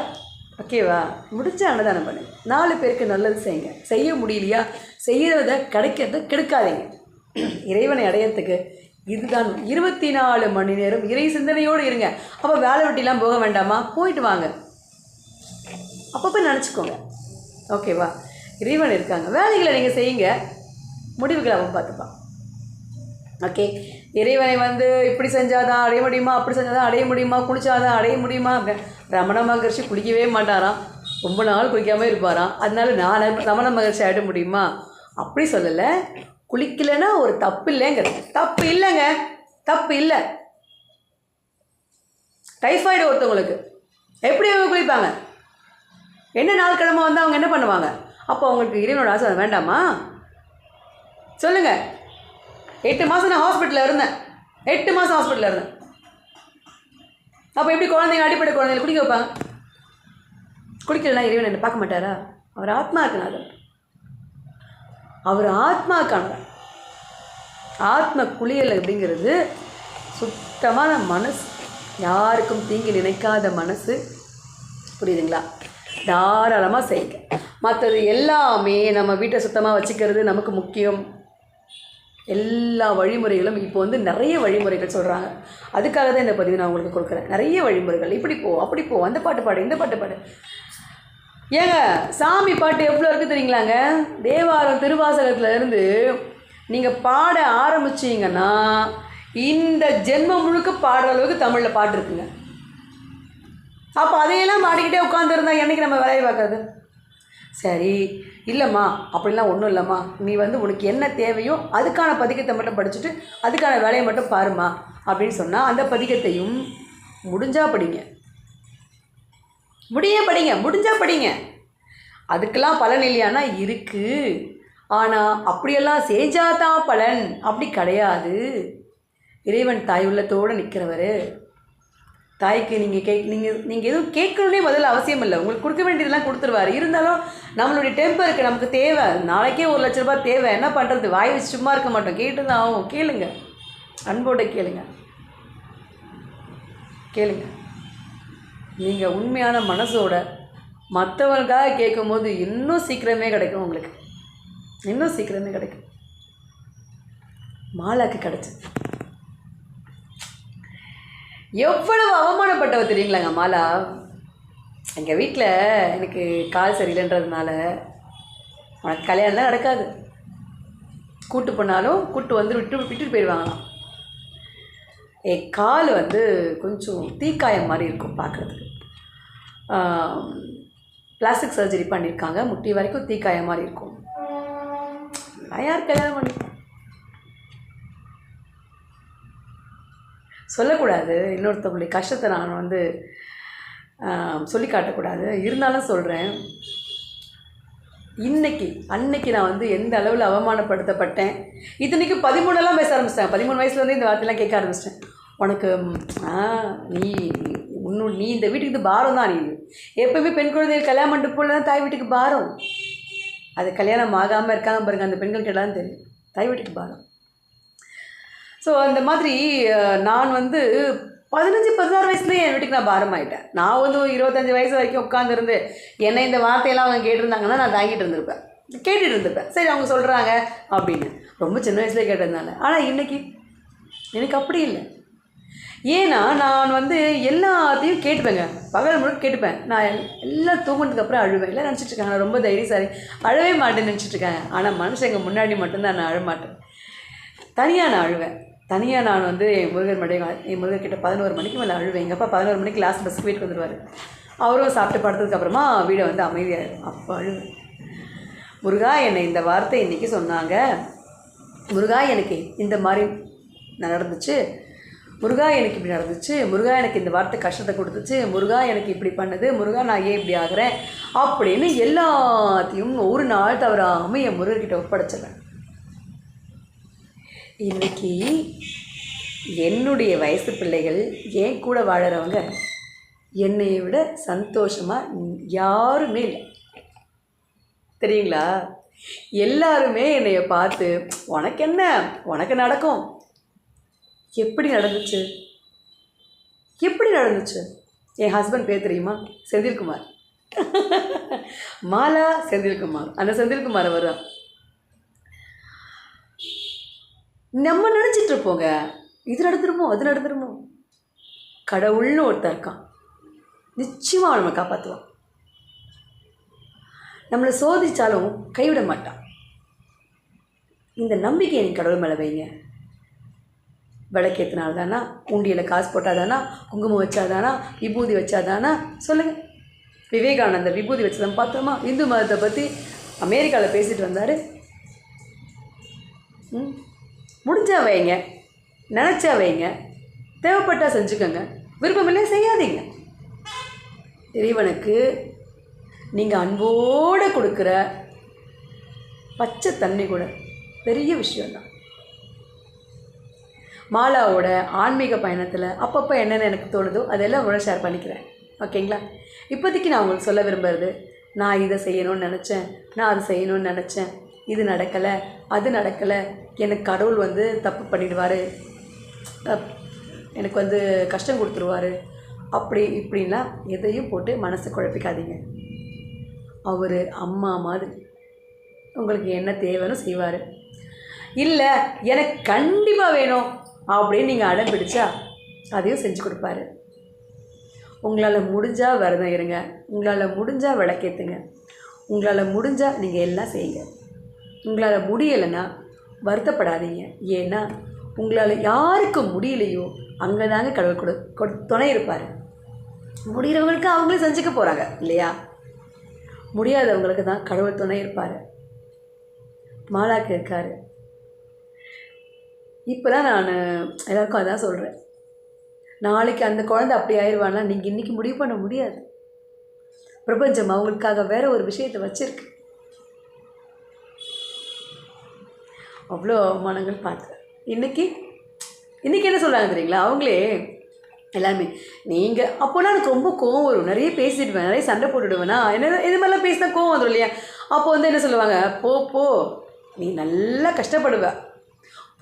ஓகேவா, முடிஞ்ச அன்னதானம் பண்ணுங்க, 4 பேருக்கு நல்லது செய்யுங்க. செய்ய முடியலையா, செய்கிறத கிடைக்கிறத கெடுக்காதீங்க. இறைவனை அடையிறதுக்கு இதுதான் 24 மணி நேரம் இறை சிந்தனையோடு இருங்க. அப்போ வேலை வெட்டிலாம் போக வேண்டாமா, போயிட்டு வாங்க, அப்பப்போ நினச்சிக்கோங்க, ஓகேவா. இறைவன் இருக்காங்க, வேலைகளை நீங்கள் செய்யுங்க, முடிவுகளை அவன் பார்த்துப்பான். ஓகே, இறைவனை வந்து இப்படி செஞ்சாதான் அடைய முடியுமா, அப்படி செஞ்சாதான் அடைய முடியுமா, குளிச்சாதான் அடைய முடியுமா. ரமண மகர்ஷி குளிக்கவே மாட்டாராம், ரொம்ப நாள் குளிக்காமல் இருப்பாராம். அதனால நான் ரமண மகர்ஷி ஆகிட முடியுமா, அப்படி சொல்லலை. குளிக்கலைன்னா ஒரு தப்பு இல்லைங்கிறது. தப்பு இல்லைங்க, தப்பு இல்லை. டைஃபாய்டு ஒருத்தவங்களுக்கு எப்படி அவங்க குளிப்பாங்க, என்ன நாள் கிழமை வந்து அவங்க என்ன பண்ணுவாங்க, அப்போ அவங்களுக்கு இறைவனோட ஆசை வேண்டாமா சொல்லுங்கள். 8 மாதம் நான் ஹாஸ்பிட்டலில் இருந்தேன், 8 மாதம் ஹாஸ்பிட்டலில் இருந்தேன். அப்போ எப்படி குழந்தைங்க, அடிப்படை குழந்தைங்க குடிக்க வைப்பாங்க? குடிக்கலாம். இறைவன் என்ன பார்க்க மாட்டாரா? அவர் ஆத்மாக்கானவர், அவர் ஆத்மாக்கானவர். ஆத்ம குளியல் அப்படிங்கிறது சுத்தமான மனசு, யாருக்கும் தீங்கு நினைக்காத மனசு, புரியுதுங்களா? தாராளமாக செய்யுங்க. மற்றது எல்லாமே நம்ம வீட்டை சுத்தமாக வச்சுக்கிறது நமக்கு முக்கியம். எல்லா வழிமுறைகளும் இப்போ வந்து நிறைய வழிமுறைகள் சொல்கிறாங்க. அதுக்காக தான் இந்த பதிவு நான் உங்களுக்கு கொடுக்குறேன். நிறைய வழிமுறைகள், இப்படி போ, அப்படி போ, அந்த பாட்டு பாடு, இந்த பாட்டு பாடு. ஏங்க சாமி பாட்டு எவ்வளோ இருக்குது தெரியுங்களாங்க? தேவாரம் திருவாசகத்துலேருந்து நீங்கள் பாட ஆரம்பிச்சிங்கன்னா இந்த ஜென்மம் முழுக்க பாடுற அளவுக்கு தமிழில் பாட்டு இருக்குங்க. அப்போ அதையெல்லாம் பாடிக்கிட்டே உட்காந்துருந்தா என்றைக்கு நம்ம வேலையை பார்க்கறது? சரி இல்லைம்மா, அப்படிலாம் ஒன்றும் இல்லைம்மா, நீ வந்து உனக்கு என்ன தேவையோ அதுக்கான பதிகத்தை மட்டும் படிச்சுட்டு அதுக்கான வேலையை மட்டும் பாருமா அப்படின்னு சொன்னால் அந்த பதிகத்தையும் முடிஞ்சால் படிங்க, முடிஞ்சால் படிங்க. அதுக்கெல்லாம் பலன் இல்லையானா இருக்குது. ஆனால் அப்படியெல்லாம் செஞ்சாதான் பலன், அப்படி கிடையாது. இறைவன் தாய் உள்ளத்தோடு நிற்கிறவர். தாய்க்கு நீங்கள் எதுவும் கேட்கணுன்னே முதல்ல அவசியம் இல்லை, உங்களுக்கு கொடுக்க வேண்டியதெல்லாம் கொடுத்துருவார். இருந்தாலும் நம்மளுடைய டெம்பருக்கு நமக்கு தேவை, நாளைக்கே 1 லட்ச ரூபாய் தேவை, என்ன பண்ணுறது? வாய் வச்சு சும்மா இருக்க மாட்டோம், கேட்டு தான் ஆகும். கேளுங்க, அன்போடு கேளுங்க. நீங்கள் உண்மையான மனசோட மற்றவங்களுக்காக கேட்கும்போது இன்னும் சீக்கிரமே கிடைக்கும், உங்களுக்கு இன்னும் சீக்கிரமே கிடைக்கும். மாலாக்கு கிடச்சி எவ்வளவு அவமானப்பட்டவ தெரியுங்களாங்க மாலா. எங்கள் வீட்டில் எனக்கு கால் சரியில்லைன்றதுனால உனக்கு கல்யாணம் தான் நடக்காது, கூட்டு போனாலும் கூட்டு வந்து விட்டுட்டு போயிடுவாங்களாம். என் கால் வந்து கொஞ்சம் தீக்காயம் மாதிரி இருக்கும் பார்க்குறதுக்கு. பிளாஸ்டிக் சர்ஜரி பண்ணியிருக்காங்க, முட்டி வரைக்கும் தீக்காயம் மாதிரி இருக்கும். நான் யார் கல்யாணம் பண்ணி சொல்லக்கூடாது, இன்னொருத்தவங்களுடைய கஷ்டத்தை நான் வந்து சொல்லி காட்டக்கூடாது. இருந்தாலும் சொல்கிறேன், அன்னைக்கு நான் வந்து எந்த அளவில் அவமானப்படுத்தப்பட்டேன். இத்தனைக்கு 13 பேச ஆரம்பிச்சிட்டேன். 13 வயசுலேருந்து இந்த வார்த்தையெல்லாம் கேட்க ஆரம்பிச்சிட்டேன். உனக்கு நீ இந்த வீட்டுக்கு இது பாரம் தான். நீ எப்போயுமே பெண் குழந்தைகள் கல்யாணம் பண்ணிட்டு போகலன்னா தாய் வீட்டுக்கு பாரம். அது கல்யாணம் ஆகாமல் இருக்காங்க பாருங்கள், அந்த பெண்கள் கேட்டாலும் தெரியும், தாய் வீட்டுக்கு பாரம். ஸோ அந்த மாதிரி நான் வந்து 15-16 வயசுலேயே என் வீட்டுக்கு நான் பாரமாயிட்டேன். நான் வந்து 25 வயசு வரைக்கும் உட்காந்துருந்து என்னை இந்த வார்த்தையெல்லாம் அவங்க கேட்டிருந்தாங்கன்னா நான் தாங்கிட்டு இருந்திருப்பேன். சரி அவங்க சொல்கிறாங்க அப்படின்னு ரொம்ப சின்ன வயசுலேயே கேட்டிருந்தாங்க. ஆனால் இன்றைக்கி எனக்கு அப்படி இல்லை. ஏன்னா நான் வந்து எல்லாத்தையும் கேட்டுப்பேங்க, பகல் முழுக்க கேட்டுப்பேன். நான் எல்லாம் தூங்கினதுக்கப்புறம் அழுவேன். எல்லாம் நினச்சிட்ருக்காங்க நான் ரொம்ப தைரியசாலி, அழவே மாட்டேன்னு நினச்சிட்ருக்காங்க. ஆனால் மனுஷங்க முன்னாடி மட்டும்தான் நான் அழமாட்டேன். தனியாக நான் அழுவேன். தனியாக நான் வந்து என் முருகர்கிட்ட 11 மணிக்கு மேலே அழுவேன். எங்கள் அப்பா 11 மணிக்கு லாஸ்ட் பஸ்ஸுக்கு வீட்டுக்கு வந்துடுவார். அவரும் சாப்பிட்டு படுத்ததுக்கப்புறமா வீடை வந்து அமைதியாகிடும். அப்போ அழுவேன். முருகா என்னை இந்த வார்த்தை இன்றைக்கி சொன்னாங்க, முருகா எனக்கு இந்த மாதிரி நடந்துச்சு, முருகா எனக்கு இப்படி நடந்துச்சு, முருகா எனக்கு இந்த வார்த்தை கஷ்டத்தை கொடுத்துச்சு, முருகா எனக்கு இப்படி பண்ணுது, முருகா நான் ஏன் இப்படி ஆகிறேன் அப்படின்னு எல்லாத்தையும் ஒரு நாள் தவறாமல் என் முருகர்கிட்ட ஒப்படைச்சிடுறேன். இன்றைக்கி என்னுடைய வயசு பிள்ளைகள் என் கூட வாழறவங்க என்னை விட சந்தோஷமாக யாருமே இல்லை தெரியுங்களா? எல்லாருமே என்னைய பார்த்து உனக்கு என்ன, உனக்கு நடக்கும். எப்படி நடந்துச்சு? எப்படி நடந்துச்சு? என் ஹஸ்பண்ட் பேர் தெரியுமா? செந்தில்குமார். மாலா செந்தில்குமார். அந்த செந்தில்குமார் வர்றா. நம்ம நினச்சிட்டு இருப்போங்க, இது நடந்துருமோ அது நடந்துருமோ. கடவுள்னு ஒருத்தர் இருக்கான், நிச்சயமாக நம்ம காப்பாற்றுவான். நம்மளை சோதித்தாலும் கைவிட மாட்டான். இந்த நம்பிக்கையை நீ கடவுள் மேலே வைங்க. விளக்கேற்றினால தானா, உண்டியில் காசு போட்டாதானா, குங்குமம் வச்சாதானா, விபூதி வச்சாதானா சொல்லுங்கள். விவேகானந்தர் விபூதி வச்சதான் பார்த்தோமா? இந்து மதத்தை பற்றி அமெரிக்காவில் பேசிட்டு வந்தார். முடிஞ்சா வைங்க, நினச்சா வைங்க, தேவைப்பட்டால் செஞ்சுக்கோங்க, விருப்பமில்லை செய்யாதீங்க. இறைவனுக்கு நீங்கள் அன்போடு கொடுக்குற பச்சை தண்ணி கூட பெரிய விஷயந்தான். மாலாவோட ஆன்மீக பயணத்தில் அப்பப்போ என்னென்ன எனக்கு தோணுதோ அதெல்லாம் உங்களை ஷேர் பண்ணிக்கிறேன். ஓகேங்களா? இப்போதைக்கு நான் உங்களுக்கு சொல்ல விரும்புகிறது, நான் இதை செய்யணும்னு நினச்சேன், நான் அதை செய்யணும்னு நினச்சேன், இது நடக்கலை, அது நடக்கலை, எனக்கு கடவுள் வந்து தப்பு பண்ணிடுவார், எனக்கு வந்து கஷ்டம் கொடுத்துருவார், அப்படி இப்படின்லாம் எதையும் போட்டு மனசை குழப்பிக்காதீங்க. அவர் அம்மா மாதிரி உங்களுக்கு என்ன தேவைன்னு செய்வார். இல்லை எனக்கு கண்டிப்பாக வேணும் அப்படின்னு நீங்கள் அடம் பிடிச்சா அதையும் செஞ்சு கொடுப்பாரு. உங்களால் முடிஞ்சால் விரதம் இருங்க, உங்களால் முடிஞ்சால் விளக்கேற்றுங்க, உங்களால் முடிஞ்சால் நீங்கள் எல்லாம் செய்யுங்க. உங்களால் முடியலைன்னா வருத்தப்படாதீங்க. ஏன்னா உங்களால் யாருக்கு முடியலையோ அங்கே தாங்க கடவுள் துணை இருப்பார். முடிகிறவங்களுக்கு அவங்களே செஞ்சுக்க போகிறாங்க இல்லையா? முடியாதவங்களுக்கு தான் கடவுள் துணை இருப்பார். மாலாக்கு இருக்கார். இப்போ தான் நான் எல்லாருக்கும் அதான் சொல்கிறேன், நாளைக்கு அந்த குழந்தை அப்படி ஆயிடுவான்னா நீங்கள் இன்றைக்கி முடிவு பண்ண முடியாது. பிரபஞ்சம் அவங்களுக்காக வேற ஒரு விஷயத்தை வச்சுருக்கு. அவ்வளோ அவமானங்கள் பார்த்தேன். இன்றைக்கி என்ன சொல்கிறாங்க தெரியுங்களா? அவங்களே எல்லாருமே நீங்கள் அப்போனா எனக்கு ரொம்ப கோவம் வரும், நிறைய பேசிடுவேன், நிறைய சண்டை போட்டுடுவேனா, என்ன இது மாதிரிலாம் பேசினா கோவம் வந்துடும் இல்லையா? அப்போ வந்து என்ன சொல்லுவாங்க, போ நீ நல்லா கஷ்டப்படுவ,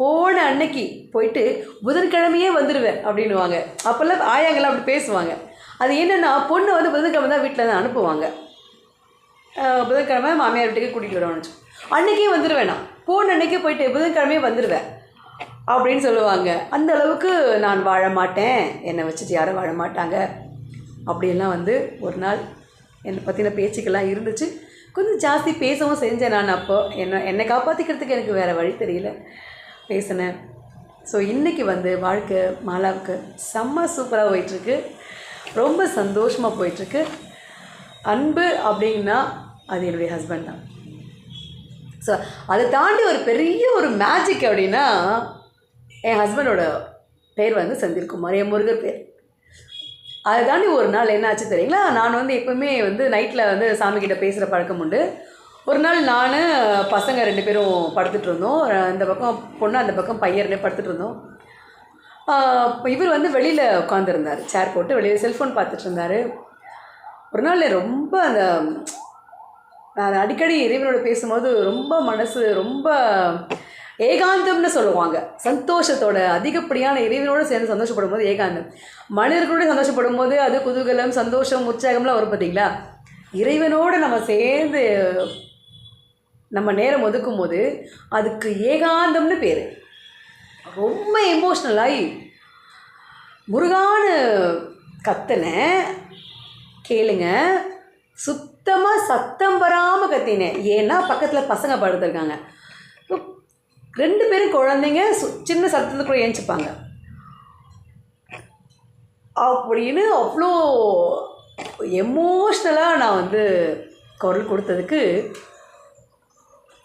போன அன்னைக்கு போயிட்டு புதன்கிழமையே வந்துடுவேன் அப்படின்வாங்க. அப்போல்லாம் ஆயாங்கெல்லாம் அப்படி பேசுவாங்க. அது என்னென்னா பொண்ணு வந்து புதன்கிழமை தான் வீட்டில் தான் அனுப்புவாங்க. புதன்கிழமை மாமியார் வீட்டுக்கு கூட்டிகிட்டு வருவான்னு அன்றைக்கே வந்துடுவேன், நான் போன அன்றைக்கே போயிட்டு புதன்கிழமையே வந்துடுவேன் அப்படின்னு சொல்லுவாங்க. அந்த அளவுக்கு நான் வாழ மாட்டேன், என்னை வச்சுட்டு யாரும் வாழ மாட்டாங்க அப்படியெல்லாம் வந்து ஒரு நாள் என்னை பற்றின பேச்சுக்கெல்லாம் இருந்துச்சு. கொஞ்சம் ஜாஸ்தி பேசவும் செஞ்சேன் நான். அப்போ என்னை காப்பாற்றிக்கிறதுக்கு எனக்கு வேறு வழி தெரியல, பேசினேன். ஸோ இன்றைக்கி வந்து வாழ்க்கை மாலாவுக்கு செம்ம சூப்பராக போயிட்டுருக்கு, ரொம்ப சந்தோஷமாக போயிட்டுருக்கு. அன்பு அப்படின்னா அது என்னுடைய ஹஸ்பண்ட் தான். ஸோ அதை தாண்டி ஒரு பெரிய ஒரு மேஜிக் அப்படின்னா என் ஹஸ்பண்டோட பேர் வந்து செந்தில்குமார், என் முருகர் பேர். அதை தாண்டி ஒரு நாள் என்ன ஆச்சு தெரியுங்களா? நான் வந்து எப்போவுமே வந்து நைட்டில் வந்து சாமிக்கிட்ட பேசுகிற பழக்கம் உண்டு. ஒரு நாள் நான் பசங்க 2 பேரும் படுத்துட்டு இருந்தோம். இந்த பக்கம் பொண்ணு, அந்த பக்கம் பையன் 2 படுத்துட்டு இருந்தோம். இவர் வந்து வெளியில் உட்காந்துருந்தார், சேர் போட்டு வெளியில் செல்ஃபோன் பார்த்துட்டு இருந்தார். ஒரு நாள் ரொம்ப நான் அடிக்கடி இறைவனோட பேசும்போது ரொம்ப மனசு ரொம்ப ஏகாந்தம்னு சொல்லுவாங்க. சந்தோஷத்தோட அதிகப்படியான இறைவனோடு சேர்ந்து சந்தோஷப்படும் போது ஏகாந்தம். மனிதர்களோட சந்தோஷப்படும் போது அது குதூகலம், சந்தோஷம், உற்சாகம்லாம் வரும் பார்த்தீங்களா? இறைவனோடு நம்ம சேர்ந்து நம்ம நேரம் ஒதுக்கும் போது அதுக்கு ஏகாந்தம்னு பேர். ரொம்ப எமோஷ்னலாகி முருகான்னு கத்தினேன். கேளுங்க, சுத்தமாக சத்தம் வராமல் கத்தினேன். ஏன்னா பக்கத்தில் பசங்க படுத்துருக்காங்க. 2 பேரும் குழந்தைங்க சின்ன சத்தத்தில் கூட ஏஞ்சிப்பாங்க. அப்படின்னு அவ்வளோ எமோஷ்னலாக நான் வந்து குரல் கொடுத்ததுக்கு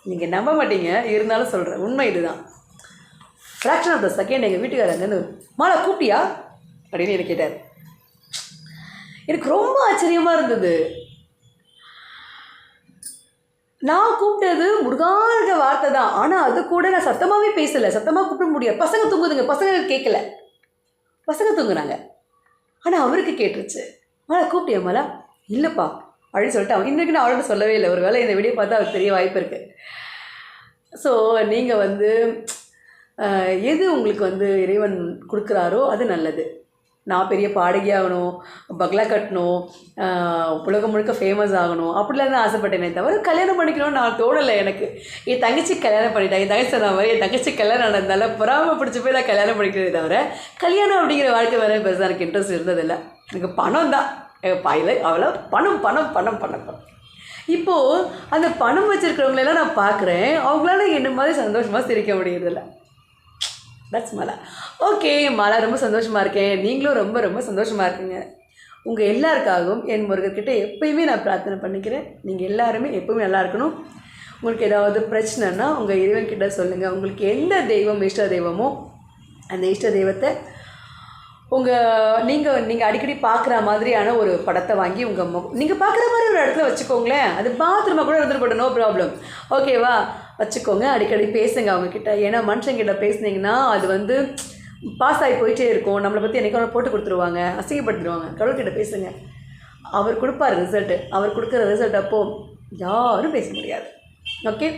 நீங்கள் நம்ப மாட்டீங்க, இருந்தாலும் சொல்கிறேன், உண்மை இதுதான். ஃப்ராக்ஷன் ஆஃப் த செகண்ட் எங்கள் வீட்டுக்காரர் அங்கேருந்து மாலா கூப்பிட்டியா அப்படின்னு எனக்கு கேட்டார். எனக்கு ரொம்ப ஆச்சரியமாக இருந்தது. நான் கூப்பிட்டது முருகான்ற வார்த்தை தான். ஆனால் அது கூட நான் சத்தமாகவே பேசலை, சத்தமாக கூப்பிட முடியாது. பசங்க தூங்குதுங்க, பசங்க கேட்கல, பசங்க தூங்குறாங்க. ஆனால் அவருக்கு கேட்டுருச்சு. மாலா கூப்பிட்டியா மாலா? இல்லைப்பா அப்படின்னு சொல்லிட்டு அவன் இன்றைக்கு நான் அவர்கிட்ட சொல்லவே இல்லை. ஒரு வேளை இந்த வீடியோ பார்த்தா அவருக்கு தெரிய வாய்ப்பு இருக்குது. ஸோ நீங்கள் வந்து எது உங்களுக்கு வந்து இறைவன் கொடுக்குறாரோ அது நல்லது. நான் பெரிய பாடகி ஆகணும், பங்களா கட்டணும், உலகம் முழுக்க ஃபேமஸ் ஆகணும் அப்படிலாம் தான் ஆசைப்பட்டேனே தவிர கல்யாணம் பண்ணிக்கணும்னு நான் தோணலை எனக்கு. என் தங்கச்சி கல்யாணம் பண்ணிட்டேன். என் தங்கச்சி சொன்ன மாதிரி என் தங்கச்சி கல்யாணம் ஆனதுனால பொறாமை பிடிச்சி போய் நான் கல்யாணம் பண்ணிக்கிறதே தவிர கல்யாணம் அப்படிங்கிற வாழ்க்கை வேறு பெருசாக எனக்கு இன்ட்ரெஸ்ட் இருந்ததில்லை. எனக்கு பணம் தான் பாயில், அவ்வளோ பணம் பணம் பணம் பணம் பணம். இப்போது அந்த பணம் வச்சுருக்கிறவங்களெல்லாம் நான் பார்க்குறேன், அவங்களால என்ன மாதிரி சந்தோஷமாக சிரிக்க முடியறதில்ல. தட்ஸ் மாலா. ஓகே மாலா, ரொம்ப சந்தோஷமாக இருக்கேன். நீங்களும் ரொம்ப ரொம்ப சந்தோஷமாக இருக்குங்க. உங்கள் எல்லாருக்காகவும் என் முருகர்கிட்ட எப்பயுமே நான் பிரார்த்தனை பண்ணிக்கிறேன். நீங்கள் எல்லாருமே எப்பவுமே நல்லா இருக்கணும். உங்களுக்கு ஏதாவது பிரச்சனைனா உங்கள் இறைவன்கிட்ட சொல்லுங்கள். உங்களுக்கு எந்த தெய்வம் இஷ்ட தெய்வமோ அந்த இஷ்ட தெய்வத்தை நீங்கள் அடிக்கடி பார்க்குற மாதிரியான ஒரு படத்தை வாங்கி நீங்கள் பார்க்குற மாதிரி ஒரு இடத்துல வச்சுக்கோங்களேன். அது பாத்ரூமாக கூட இருந்துட்டு நோ ப்ராப்ளம், ஓகேவா? வச்சுக்கோங்க. அடிக்கடி பேசுங்க அவங்கக்கிட்ட. ஏன்னா மனுஷங்கிட்ட பேசுனீங்கன்னா அது வந்து பாஸ் ஆகி போயிட்டே இருக்கும். நம்மளை பற்றி என்னைக்கு போட்டு கொடுத்துருவாங்க, அசிங்கப்படுத்திடுவாங்க. கடவுள்கிட்ட பேசுங்க, அவர் கொடுப்பார் ரிசல்ட்டு. அவர் கொடுக்குற ரிசல்ட் அப்போது யாரும் பேச முடியாது. ஓகே,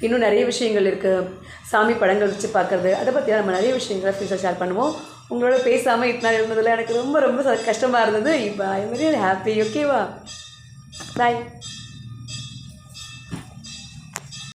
இன்னும் நிறைய விஷயங்கள் இருக்குது. சாமி படங்கள் வச்சு பார்க்குறது, அதை பற்றி நம்ம நிறைய விஷயங்களை ஃபியூச்சர் ஷேர் பண்ணுவோம். உங்களோட பேசாமல் இத்தனை நாள் இருந்ததில் எனக்கு ரொம்ப ரொம்ப கஷ்டமாக இருந்தது. இப்போ ஐ எம் வெரி ஹாப்பி. ஓகேவா? பாய்.